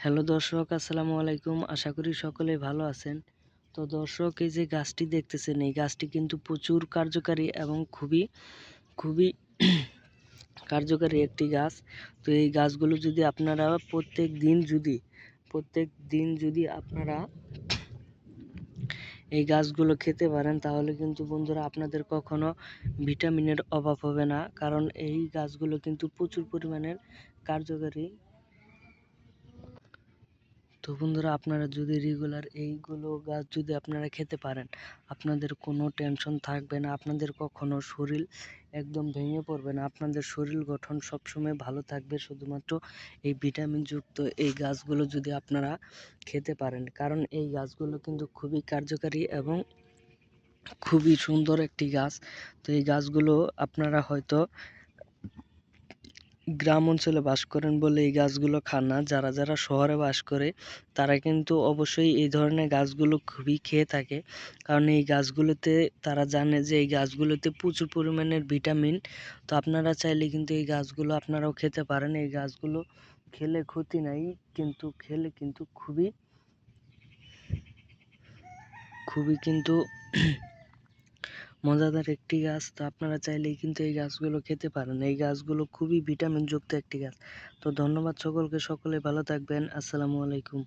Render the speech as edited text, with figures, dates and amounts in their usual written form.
Hello দর্শক, আসসালামু আলাইকুম। আশা করি সকলেই ভালো আছেন। তো দর্শক, এই যে গাছটি দেখতেছেন, এই গাছটি কিন্তু প্রচুর কার্যকারী এবং খুবই খুবই কার্যকারী একটি গাছ। তো এই গাছগুলো যদি আপনারা প্রত্যেক দিন যদি আপনারা এই গাছগুলো খেতে পারেন, তাহলে কিন্তু বন্ধুরা আপনাদের কখনো ভিটামিনের অভাব হবে না। কারণ এই গাছগুলো কিন্তু প্রচুর পরিমাণের কার্যকারী। তো বন্ধুরা, আপনারা যদি রেগুলার এইগুলো গাছ যদি আপনারা খেতে পারেন, আপনাদের কোনো টেনশন থাকবে না, আপনাদের কখনো শরীর একদম ভেঙে পড়বে না, আপনাদের শরীর গঠন সবসময় ভালো থাকবে শুধুমাত্র এই ভিটামিনযুক্ত এই গাছগুলো যদি আপনারা খেতে পারেন। কারণ এই গাছগুলো কিন্তু খুবই কার্যকারী এবং খুবই সুন্দর একটি গাছ। তো এই গাছগুলো আপনারা হয়তো গ্রাম অঞ্চলে বাস করেন বলে এই গাছগুলো খান না। যারা যারা শহরে বাস করে তারা কিন্তু অবশ্যই এই ধরনের গাছগুলো খুবই খেয়ে থাকে। কারণ এই গাছগুলোতে তারা জানে যে এই গাছগুলোতে প্রচুর পরিমাণের ভিটামিন। তো আপনারা চাইলে কিন্তু এই গাছগুলো আপনারাও খেতে পারেন। এই গাছগুলো খেলে ক্ষতি নাই, কিন্তু খেলে কিন্তু খুবই খুবই কিন্তু মজাদার একটি গাছ। তো আপনারা চাইলেই কিন্তু এই গাছগুলো খেতে পারেন। এই গাছগুলো খুবই ভিটামিনযুক্ত একটি গাছ। তো ধন্যবাদ সকলকে, সকলে ভালো থাকবেন। আসসালামু আলাইকুম।